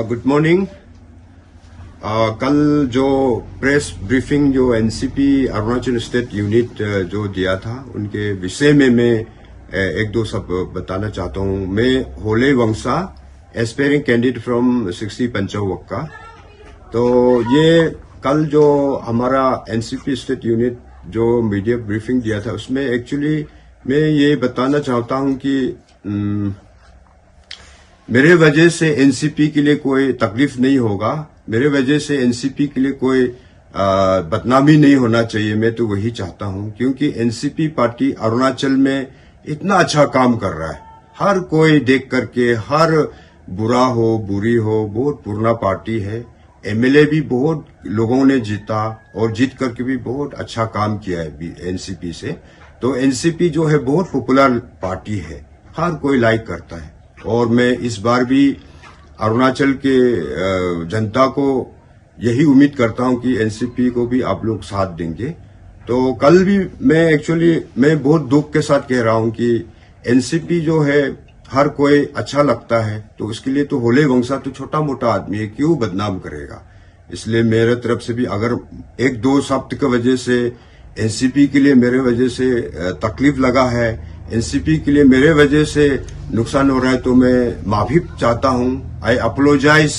Good morning. कल जो press briefing जो एनसीपी अरुणाचल स्टेट यूनिट जो दिया था उनके विषय में मैं एक दो सब बताना चाहता हूं। मैं होले वंशा एस्पायरिंग कैंडिडेट फ्रॉम 60 पंचवक्का। तो ये कल जो हमारा एनसीपी स्टेट यूनिट जो मीडिया ब्रीफिंग दिया था उसमें एक्चुअली मैं ये बताना चाहता हूं कि मेरे वजह से एनसीपी के लिए कोई तकलीफ नहीं होगा, मेरे वजह से एनसीपी के लिए कोई बदनामी नहीं होना चाहिए। मैं तो वही चाहता हूं क्योंकि एनसीपी पार्टी अरुणाचल में इतना अच्छा काम कर रहा है। हर कोई देख करके, हर बुरा हो बुरी हो, बहुत पुराना पार्टी है। एमएलए भी बहुत लोगों ने जीता और जीत करके भी बहुत अच्छा काम किया है एनसीपी से। तो एनसीपी जो है बहुत पॉपुलर पार्टी है, हर कोई लाइक करता है। और मैं इस बार भी अरुणाचल के जनता को यही उम्मीद करता हूं कि एनसीपी को भी आप लोग साथ देंगे। तो कल भी मैं बहुत दुख के साथ कह रहा हूं कि एनसीपी जो है हर कोई अच्छा लगता है, तो उसके लिए तो होले वंशा तो छोटा मोटा आदमी है, क्यों बदनाम करेगा। इसलिए मेरे तरफ से भी अगर एक दो शब्द की वजह से एनसीपी के लिए मेरे वजह से तकलीफ लगा है, एनसीपी के लिए मेरे वजह से नुकसान हो रहा है, तो मैं माफी चाहता हूं। I apologise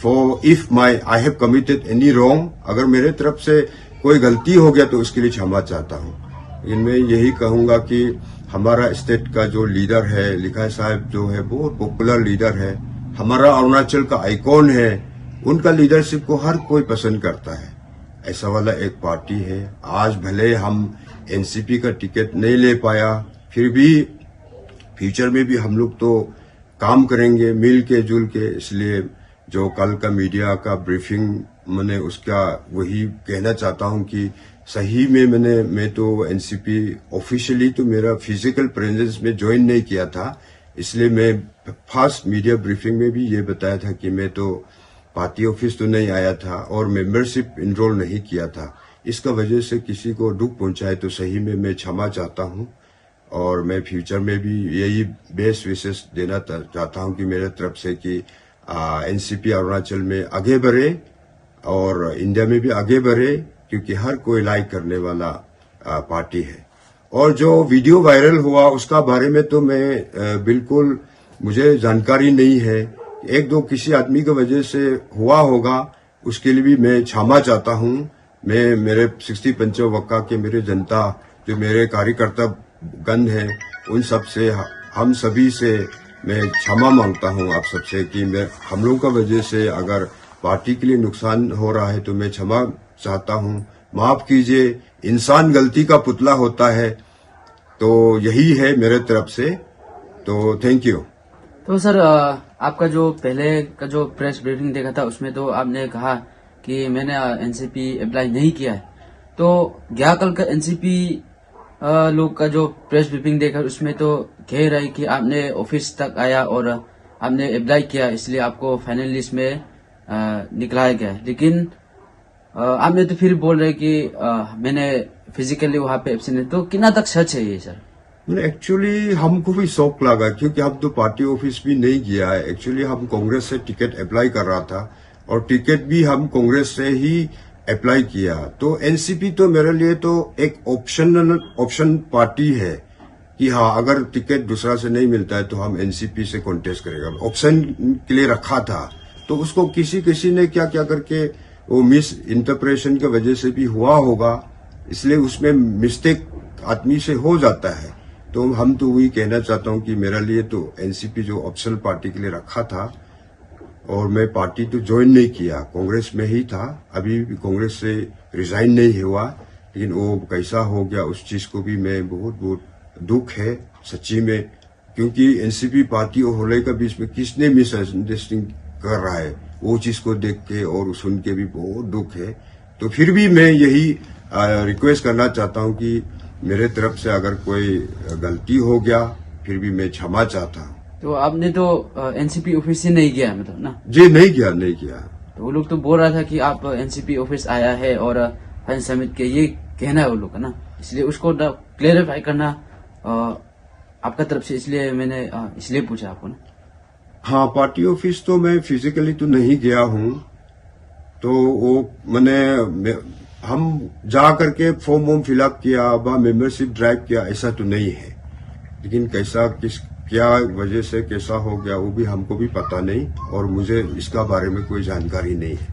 for if I have committed any wrong. अगर मेरे तरफ से कोई गलती हो गया तो उसके लिए क्षमा चाहता हूं। लेकिन मैं यही कहूंगा कि हमारा स्टेट का जो लीडर है लिखाई साहब जो है बहुत पॉपुलर लीडर है, हमारा अरुणाचल का आइकॉन है, उनका लीडरशिप को हर कोई पसंद करता है। ऐसा वाला एक पार्टी है। आज भले हम एनसीपी का टिकट नहीं ले पाया, फिर भी फ्यूचर में भी हम लोग तो काम करेंगे मिल के जुल के। इसलिए जो कल का मीडिया का ब्रीफिंग मैंने उसका वही कहना चाहता हूं कि सही में मैं तो एनसीपी ऑफिशियली तो मेरा फिजिकल प्रेजेंस में ज्वाइन नहीं किया था। इसलिए मैं फर्स्ट मीडिया ब्रीफिंग में भी ये बताया था कि मैं तो पार्टी ऑफिस तो नहीं आया था और मेंबरशिप इनरोल नहीं किया था। इसका वजह से किसी को दुख पहुंचाए तो सही में मैं क्षमा चाहता हूं। और मैं फ्यूचर में भी यही बेस्ट विशेष देना चाहता हूं कि मेरे तरफ से कि एनसीपी अरुणाचल में आगे बढ़े और इंडिया में भी आगे बढ़े, क्योंकि हर कोई लाइक करने वाला पार्टी है। और जो वीडियो वायरल हुआ उसका बारे में तो मैं बिल्कुल मुझे जानकारी नहीं है। एक दो किसी आदमी की वजह से हुआ होगा, उसके लिए भी मैं क्षमा चाहता हूं। मैं मेरे 60 पंचवक्का के मेरे जनता जो मेरे कार्यकर्ता गण है उन सब से, हम सभी से मैं क्षमा मांगता हूं आप सबसे कि हम लोगों का वजह से अगर पार्टी के लिए नुकसान हो रहा है तो मैं क्षमा चाहता हूं। माफ कीजिए, इंसान गलती का पुतला होता है। तो यही है मेरे तरफ से। तो थैंक यू। तो सर आपका जो पहले का जो प्रेस ब्रीफिंग देखा था उसमें तो आपने कहा कि मैंने एनसीपी अप्लाई नहीं किया है। तो क्या कल का एनसीपी लोग का जो प्रेस ब्रीफिंग देखा उसमें तो कह रहा है कि आपने ऑफिस तक आया और आपने अप्लाई किया, इसलिए आपको फाइनल लिस्ट में निकलाया गया। लेकिन आपने तो फिर बोल रहे कि मैंने फिजिकली वहां पे एब्सेंट है। तो कितना तक सच है ये सर? एक्चुअली हमको भी शौक लगा क्योंकि हम तो पार्टी ऑफिस भी नहीं गया है। एक्चुअली हम कांग्रेस से टिकट अप्लाई कर रहा था और टिकट भी हम कांग्रेस से ही अप्लाई किया। तो एनसीपी तो मेरे लिए तो एक ऑप्शन पार्टी है कि हाँ अगर टिकट दूसरा से नहीं मिलता है तो हम एनसीपी से कॉन्टेस्ट करेगा। ऑप्शन के लिए रखा था, तो उसको किसी ने क्या करके वो मिस इंटरप्रेशन की वजह से भी हुआ होगा, इसलिए उसमें मिस्टेक आदमी से हो जाता है। तो हम तो वही कहना चाहता हूं कि मेरे लिए तो एनसीपी जो ऑप्शनल पार्टी के लिए रखा था और मैं पार्टी तो ज्वाइन नहीं किया, कांग्रेस में ही था। अभी भी कांग्रेस से रिजाइन नहीं हुआ, लेकिन वो कैसा हो गया उस चीज को भी मैं बहुत दुख है सच्ची में। क्योंकि एनसीपी पार्टी और होले के बीच में किसने मिसअंडरस्टैंडिंग कर रहा है, वो चीज को देख के और सुन के भी बहुत दुख है। तो फिर भी मैं यही रिक्वेस्ट करना चाहता हूं कि मेरे तरफ से अगर कोई गलती हो गया फिर भी मैं क्षमा चाहता हूं। तो आपने तो एनसीपी ऑफिस से नहीं गया मतलब ना? जी नहीं किया। तो वो लोग तो बोल रहा था कि आप एनसीपी ऑफिस आया है और फाइन समिट के ये कहना है वो लोग का ना, इसलिए उसको क्लेरिफाई करना आपका तरफ से, इसलिए मैंने इसलिए पूछा आपको ना। हाँ, पार्टी ऑफिस तो मैं फिजिकली तो नहीं गया हूं, तो वो हम जा करके फॉर्म वॉर्म फिलअप किया, मेंबरशिप ड्राइव किया, ऐसा तो नहीं है। लेकिन क्या वजह से कैसा हो गया वो भी हमको भी पता नहीं, और मुझे इसका बारे में कोई जानकारी नहीं है।